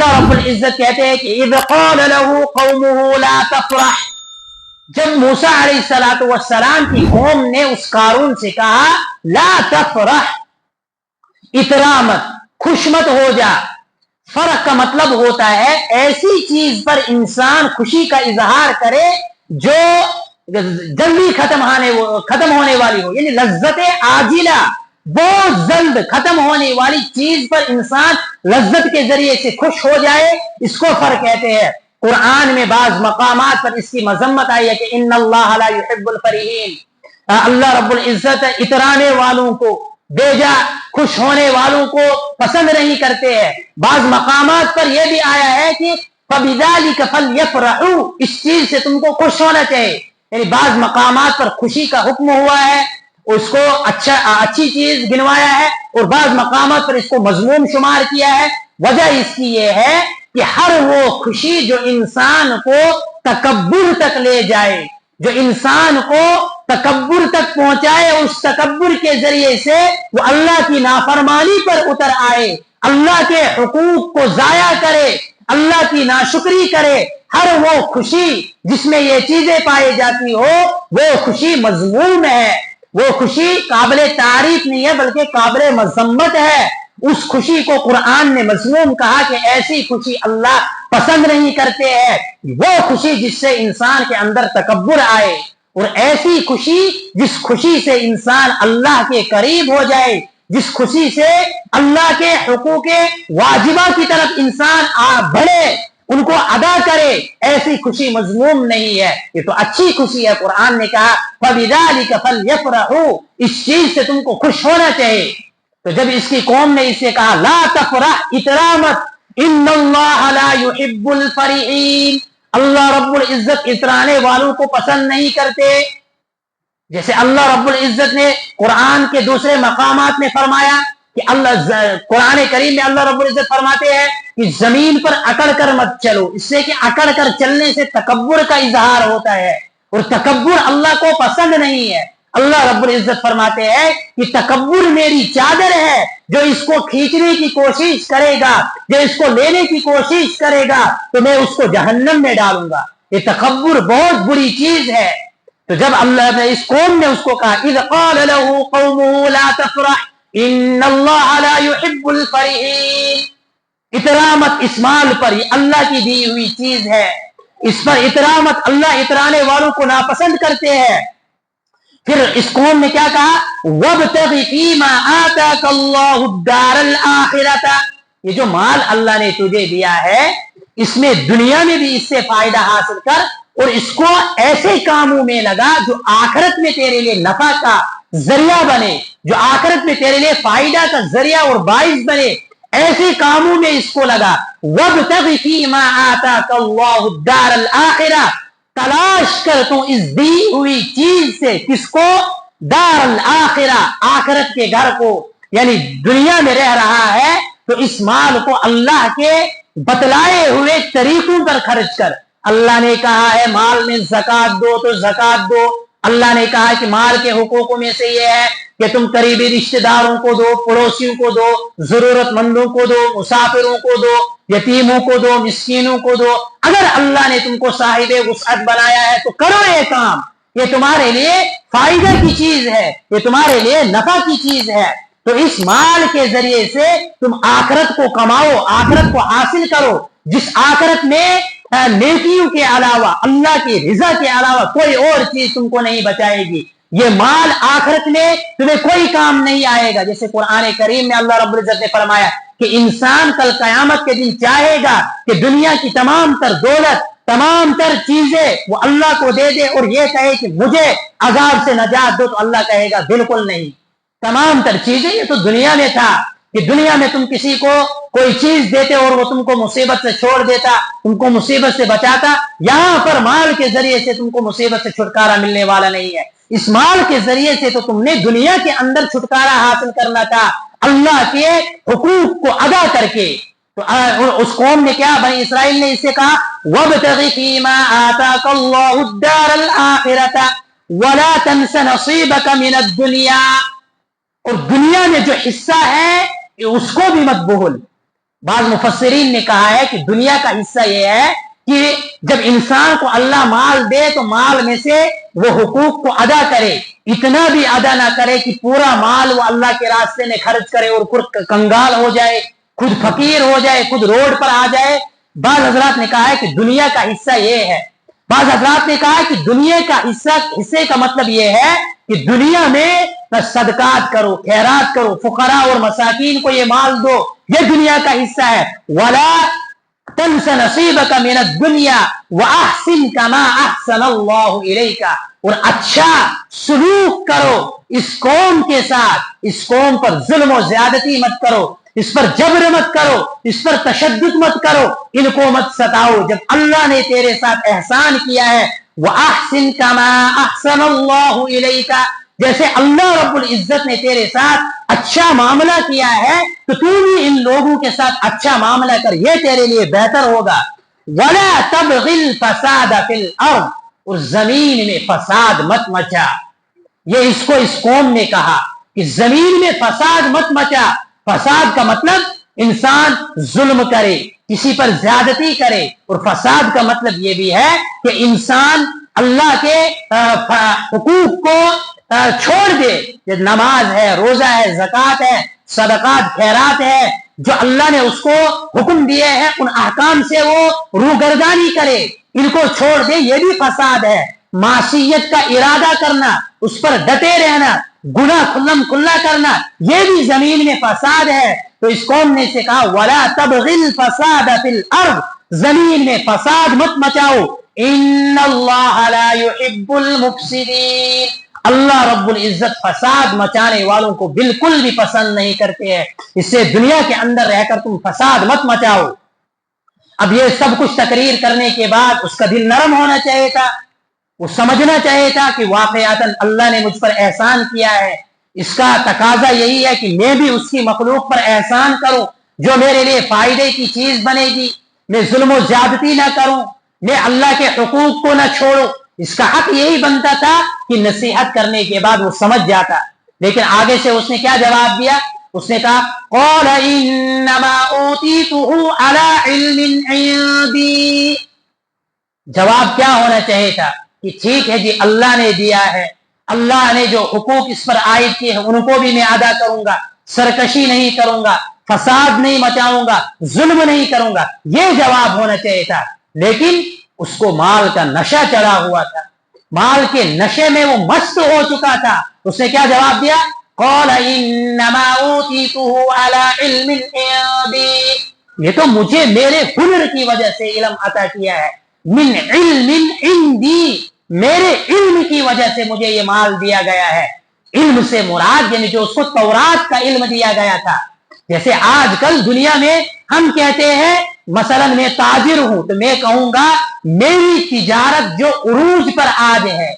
اللہ رب العزت کہتے ہیں کہ اذ قال له قومه لا تفرح، جب موسیٰ علیہ الصلوۃ والسلام کی قوم نے اس قارون سے کہا لا تفرح، اترا مت، خوش مت ہو جا۔ فرح کا مطلب ہوتا ہے ایسی چیز پر انسان خوشی کا اظہار کرے جو جلدی ختم ہونے والی ہو، یعنی لذت عاجلہ، بہت جلد ختم ہونے والی چیز پر انسان لذت کے ذریعے سے خوش ہو جائے، اس کو فرح کہتے ہیں۔ قرآن میں بعض مقامات پر اس کی مذمت آئی ہے کہ ان اللہ لا يحب الفرحین، اللہ رب العزت اترانے والوں کو، بیجا خوش ہونے والوں کو پسند نہیں کرتے ہیں۔ بعض مقامات پر یہ بھی آیا ہے کہ فَبِذَلِكَ فَلْيَفْرَحُوا، اس چیز سے تم کو خوش ہونا چاہیے، یعنی بعض مقامات پر خوشی کا حکم ہوا ہے، اس کو اچھی چیز گنوایا ہے، اور بعض مقامات پر اس کو مذموم شمار کیا ہے۔ وجہ اس کی یہ ہے کہ ہر وہ خوشی جو انسان کو تکبر تک لے جائے، جو انسان کو تکبر تک پہنچائے، اس تکبر کے ذریعے سے وہ اللہ کی نافرمانی پر اتر آئے، اللہ کے حقوق کو ضائع کرے، اللہ کی ناشکری کرے، ہر وہ خوشی جس میں یہ چیزیں پائی جاتی ہو وہ خوشی مذموم ہے، وہ خوشی قابل تعریف نہیں ہے بلکہ قابل مذمت ہے۔ اس خوشی کو قرآن نے مذموم کہا کہ ایسی خوشی اللہ پسند نہیں کرتے ہیں، وہ خوشی جس سے انسان کے اندر تکبر آئے، اور ایسی خوشی جس خوشی سے انسان اللہ کے قریب ہو جائے، جس خوشی سے اللہ کے حقوق واجبہ کی طرف انسان بڑھے، ان کو ادا کرے، ایسی خوشی مذموم نہیں ہے، یہ تو اچھی خوشی ہے۔ قرآن نے کہا فَبِذَلِكَ فَلْيَفْرَحُوا، اس چیز سے تم کو خوش ہونا چاہیے۔ تو جب اس کی قوم نے اس سے کہا لا تفرح، اترا مت، ان اللہ لا يحب الفرحین، اللہ رب العزت اترانے والوں کو پسند نہیں کرتے۔ جیسے اللہ رب العزت نے قرآن کے دوسرے مقامات میں فرمایا کہ قرآن کریم میں اللہ رب العزت فرماتے ہیں کہ زمین پر اکڑ کر مت چلو، اس سے کہ اکڑ کر چلنے سے تکبر کا اظہار ہوتا ہے، اور تکبر اللہ کو پسند نہیں ہے۔ اللہ رب العزت فرماتے ہیں کہ تکبر میری چادر ہے، جو اس کو کھینچنے کی کوشش کرے گا، جو اس کو لینے کی کوشش کرے گا تو میں اس کو جہنم میں ڈالوں گا۔ یہ تکبر بہت بری چیز ہے۔ تو جب اللہ نے اس قوم نے اس کو کہا اذ قال له قومه لا تفرح ان اللہ لا يحب الفرحین، اترامت اس مال پر، یہ اللہ کی دی ہوئی چیز ہے، اس پر اترامت، اللہ اترانے والوں کو ناپسند کرتے ہیں۔ پھر اس قوم نے کیا کہا وَابْتَغِ فِيمَا آتَاكَ اللَّهُ الدَّارَ الْآخِرَةَ، یہ جو مال اللہ نے تجھے دیا ہے اس میں دنیا میں بھی اس سے فائدہ حاصل کر، اور اس کو ایسے کاموں میں لگا جو آخرت میں تیرے لیے نفع کا ذریعہ بنے، جو آخرت میں تیرے لیے فائدہ کا ذریعہ اور باعث بنے، ایسے کاموں میں اس کو لگا۔ وَابْتَغِ فِيمَا آتَاكَ اللَّهُ الدَّارَ الْآخِرَةَ، تلاش کر تو اس دی ہوئی چیز سے، کس کو؟ دار الآخرہ، آخرت کے گھر کو، یعنی دنیا میں رہ رہا ہے تو اس مال کو اللہ کے بتلائے ہوئے طریقوں پر خرچ کر۔ اللہ نے کہا ہے مال میں زکوٰۃ دو تو زکوٰۃ دو، اللہ نے کہا کہ مال کے حقوقوں میں سے یہ ہے کہ تم قریبی رشتہ داروں کو دو، پڑوسیوں کو دو، ضرورت مندوں کو دو، مسافروں کو دو، یتیموں کو دو، مسکینوں کو دو۔ اگر اللہ نے تم کو صاحب وسعت بنایا ہے تو کرو یہ کام، یہ تمہارے لیے فائدہ کی چیز ہے، یہ تمہارے لیے نفع کی چیز ہے۔ تو اس مال کے ذریعے سے تم آخرت کو کماؤ، آخرت کو حاصل کرو، جس آخرت میں نیکیوں کے علاوہ، اللہ کی رضا کے علاوہ کوئی اور چیز تم کو نہیں بچائے گی۔ یہ مال آخرت میں تمہیں کوئی کام نہیں آئے گا۔ جیسے قرآن کریم میں اللہ رب العزت نے فرمایا کہ انسان کل قیامت کے دن چاہے گا کہ دنیا کی تمام تر دولت، تمام تر چیزیں وہ اللہ کو دے دے، اور یہ کہے کہ مجھے عذاب سے نجات دو، تو اللہ کہے گا بالکل نہیں۔ تمام تر چیزیں، یہ تو دنیا میں تھا کہ دنیا میں تم کسی کو کوئی چیز دیتے اور وہ تم کو مصیبت سے چھوڑ دیتا، تم کو مصیبت سے بچاتا۔ یہاں پر مال کے ذریعے سے تم کو مصیبت سے چھٹکارا ملنے والا نہیں ہے۔ اس مال کے ذریعے سے تو تم نے دنیا کے اندر چھٹکارا حاصل کرنا تھا، اللہ کے حقوق کو ادا کر کے۔ تو اس قوم نے کیا، بنی اسرائیل نے اس سے کہا وَابْتَغِ فِيمَا آتَاكَ اللَّهُ الدَّارَ الْآخِرَةَ وَلَا تَنْسَ نَصِيبَكَ مِنَ الدُّنْيَا، اور دنیا میں جو حصہ ہے اس کو بھی مت بھول، بعض مفسرین نے کہا ہے کہ دنیا کا حصہ یہ ہے کہ جب انسان کو اللہ مال دے تو مال میں سے وہ حقوق کو ادا کرے، اتنا بھی ادا نہ کرے کہ پورا مال وہ اللہ کے راستے میں خرچ کرے اور خود کنگال ہو جائے، خود فقیر ہو جائے، خود روڈ پر آ جائے۔ بعض حضرات نے کہا ہے کہ دنیا کا حصہ یہ ہے، بعض حضرات نے کہا ہے کہ دنیا کا حصے کا مطلب یہ ہے کہ دنیا میں صدقات کرو، خیرات کرو، فقراء اور مساکین کو یہ مال دو، یہ دنیا کا حصہ ہے۔ وَلَا تنس نصیبک من الدنیا واحسن کما احسن اللہ الیک، اور اچھا سلوک کرو اس قوم کے ساتھ، اس قوم پر ظلم و زیادتی مت کرو، اس پر جبر مت کرو، اس پر تشدد مت کرو، ان کو مت ستاؤ جب اللہ نے تیرے ساتھ احسان کیا ہے۔ واحسن کما احسن اللہ الیک، جیسے اللہ رب العزت نے تیرے ساتھ اچھا معاملہ کیا ہے تو تو بھی ان لوگوں کے ساتھ اچھا معاملہ کر، یہ تیرے لیے بہتر ہوگا۔ وَلَا تَبْغِ الْفَسَادَ فِي الْأَرْضِ، اور زمین میں فساد مت مچا۔ یہ اس کو اس قوم نے کہا کہ زمین میں فساد مت مچا۔ فساد کا مطلب انسان ظلم کرے، کسی پر زیادتی کرے، اور فساد کا مطلب یہ بھی ہے کہ انسان اللہ کے حقوق کو چھوڑ دے۔ یہ نماز ہے، روزہ ہے، زکوٰۃ ہے، صدقات، خیرات ہے، جو اللہ نے اس کو حکم دیے ہیں ان احکام سے وہ روگردانی کرے، ان کو چھوڑ دے، یہ بھی فساد ہے۔ معصیت کا ارادہ کرنا، اس پر ڈٹے رہنا، گناہ کھلم کھلا کرنا، یہ بھی زمین میں فساد ہے۔ تو اس قوم نے سے کہا وَلَا تَبْغِ الْفَسَادَ فِي الْأَرْضِ، زمین میں فساد مت مچاؤ۔ إِنَّ اللَّهَ لَا يُحِبُّ الْمُفْسِدِينَ، اللہ رب العزت فساد مچانے والوں کو بالکل بھی پسند نہیں کرتے ہیں۔ اس سے دنیا کے اندر رہ کر تم فساد مت مچاؤ۔ اب یہ سب کچھ تقریر کرنے کے بعد اس کا دل نرم ہونا چاہیے تھا، وہ سمجھنا چاہیے تھا کہ واقعاتاً اللہ نے مجھ پر احسان کیا ہے، اس کا تقاضا یہی ہے کہ میں بھی اس کی مخلوق پر احسان کروں جو میرے لیے فائدے کی چیز بنے گی، میں ظلم و زیادتی نہ کروں، میں اللہ کے حقوق کو نہ چھوڑوں۔ اس کا حق یہی بنتا تھا کہ نصیحت کرنے کے بعد وہ سمجھ جاتا، لیکن آگے سے اس نے کیا جواب دیا؟ اس نے کہا قَالَ إِنَّمَا أُوتِيتُهُ عَلَىٰ عِلْمٍ عِندِي، جواب کیا ہونا چاہیے تھا کہ ٹھیک ہے جی اللہ نے دیا ہے، اللہ نے جو حقوق اس پر عائد کیے ہیں ان کو بھی میں ادا کروں گا، سرکشی نہیں کروں گا، فساد نہیں مچاؤں گا، ظلم نہیں کروں گا، یہ جواب ہونا چاہیے تھا۔ لیکن اس کو مال کا نشہ چڑھا ہوا تھا، مال کے نشے میں وہ مست ہو چکا تھا۔ اس نے کیا جواب دیا؟ قَالَ إِنَّمَا أُوتِيتُهُ عَلَىٰ عِلْمٍ عِندِي، یہ تو مجھے میرے ہنر کی وجہ سے علم عطا کیا ہے۔ من علم عندی، میرے علم کی وجہ سے مجھے یہ مال دیا گیا ہے۔ علم سے مراد یعنی جو اس کو تورات کا علم دیا گیا تھا۔ جیسے آج کل دنیا میں ہم کہتے ہیں مثلا میں تاجر ہوں تو میں کہوں گا میری تجارت جو عروج پر آج ہے،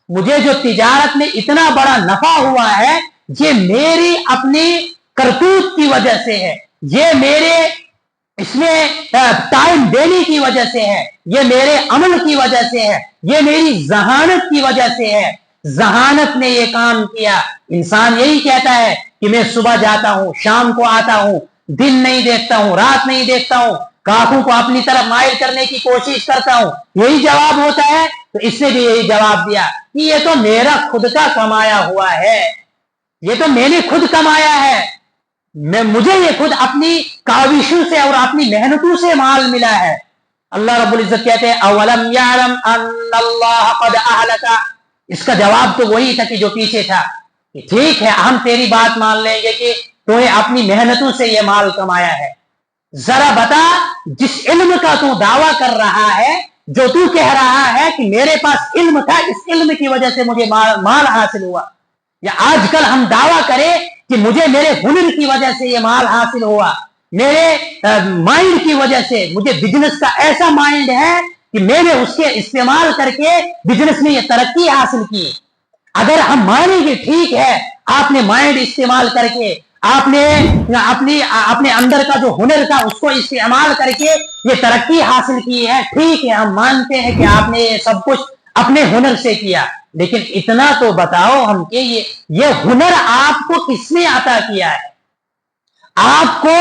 مجھے جو تجارت میں اتنا بڑا نفع ہوا ہے یہ میری اپنی کرتوت کی وجہ سے ہے، یہ میرے اس میں ٹائم دینے کی وجہ سے ہے، یہ میرے عمل کی وجہ سے ہے، یہ میری ذہانت کی وجہ سے ہے۔ ذہانت نے یہ کام کیا۔ انسان یہی کہتا ہے کہ میں صبح جاتا ہوں، شام کو آتا ہوں، دن نہیں دیکھتا ہوں، رات نہیں دیکھتا ہوں، کافوں کو اپنی طرف مائل کرنے کی کوشش کرتا ہوں، یہی جواب ہوتا ہے۔ تو اس نے بھی یہی جواب دیا کہ یہ تو میرا خود کا کمایا ہوا ہے، یہ تو میں نے خود کمایا ہے، مجھے یہ خود اپنی کاوشوں سے اور اپنی محنتوں سے مال ملا ہے۔ اللہ رب العزت کہتے ہیں اولم یعلم ان اللہ قد اہلک، اس کا جواب تو وہی تھا کہ جو پیچھے تھا کہ ٹھیک ہے ہم تیری بات مان لیں گے کہ تو نے اپنی محنتوں سے یہ مال کمایا ہے، ذرا بتا جس علم کا تو دعویٰ کر رہا ہے، جو تو کہہ رہا ہے کہ میرے پاس علم تھا، اس علم کی وجہ سے مجھے مال حاصل ہوا، یا آج کل ہم دعویٰ کریں کہ مجھے میرے ہنر کی وجہ سے یہ مال حاصل ہوا، میرے مائنڈ کی وجہ سے، مجھے بزنس کا ایسا مائنڈ ہے کہ میں نے اس کے استعمال کر کے بزنس میں یہ ترقی حاصل کی۔ اگر ہم مانیں گے ٹھیک ہے آپ نے مائنڈ استعمال کر کے، آپ نے اپنے اندر کا جو ہنر تھا اس کو استعمال کر کے یہ ترقی حاصل کی ہے، ٹھیک ہے ہم مانتے ہیں کہ آپ نے یہ سب کچھ اپنے ہنر سے کیا، لیکن اتنا تو بتاؤ ہم کہ یہ ہنر آپ کو کس نے عطا کیا ہے؟ آپ کو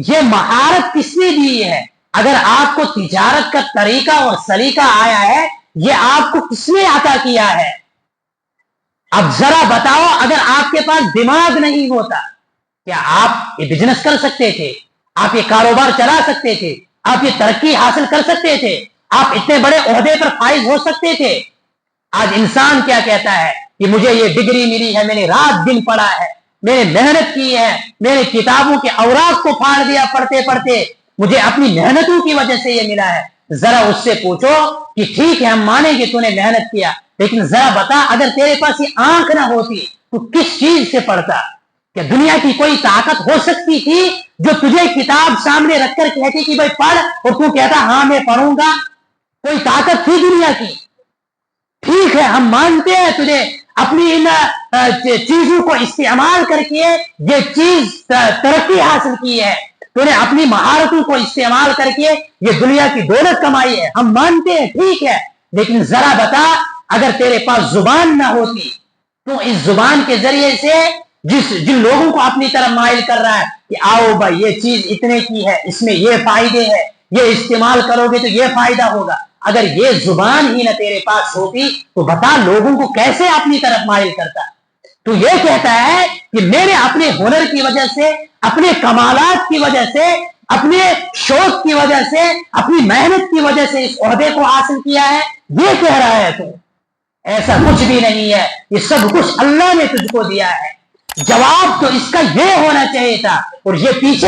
یہ مہارت کس نے دی ہے؟ اگر آپ کو تجارت کا طریقہ اور سلیقہ آیا ہے، یہ آپ کو کس نے عطا کیا ہے؟ اب ذرا بتاؤ، اگر آپ کے پاس دماغ نہیں ہوتا، کیا آپ یہ بزنس کر سکتے تھے؟ آپ یہ کاروبار چلا سکتے تھے؟ آپ یہ ترقی حاصل کر سکتے تھے؟ آپ اتنے بڑے عہدے پر فائز ہو سکتے تھے؟ آج انسان کیا کہتا ہے کہ مجھے یہ ڈگری ملی ہے، میں نے رات دن پڑھا ہے، میں نے محنت کی ہے، میں نے کتابوں کے اوراق کو پھاڑ دیا پڑھتے پڑھتے، مجھے اپنی محنتوں کی وجہ سے یہ ملا ہے۔ ذرا اس سے پوچھو کہ ٹھیک ہے ہم مانیں کہ تو نے محنت کیا، لیکن ذرا بتا اگر تیرے پاس یہ آنکھ نہ ہوتی تو کس چیز سے پڑھتا؟ کیا دنیا کی کوئی طاقت ہو سکتی تھی جو تجھے کتاب سامنے رکھ کر کہتی کہ بھائی پڑھ، اور تو کہتا ہاں میں پڑھوں گا؟ کوئی طاقت تھی دنیا کی؟ ٹھیک ہے ہم مانتے ہیں تجھے اپنی ان چیزوں کو استعمال کر کے یہ چیز ترقی حاصل کی ہے، تو نے اپنی مہارتوں کو استعمال کر کے یہ دنیا کی دولت کمائی ہے، ہم مانتے ہیں ٹھیک ہے، لیکن ذرا بتا اگر تیرے پاس زبان نہ ہوتی تو اس زبان کے ذریعے سے جن لوگوں کو اپنی طرف مائل کر رہا ہے کہ آؤ بھائی یہ چیز اتنے کی ہے، اس میں یہ فائدے ہیں، یہ استعمال کرو گے تو یہ فائدہ ہوگا، اگر یہ زبان ہی نہ تیرے پاس ہوتی تو بتا لوگوں کو کیسے اپنی طرف مائل کرتا؟ تو یہ کہتا ہے کہ میں نے اپنے ہنر کی وجہ سے، اپنے کمالات کی وجہ سے، اپنے شوق کی وجہ سے، اپنی محنت کی وجہ سے اس عہدے کو حاصل کیا ہے، یہ کہہ رہا ہے تو ایسا کچھ بھی نہیں ہے، یہ سب کچھ اللہ نے تجھ کو دیا ہے۔ جواب تو اس کا یہ ہونا چاہیے تھا، اور یہ پیچھے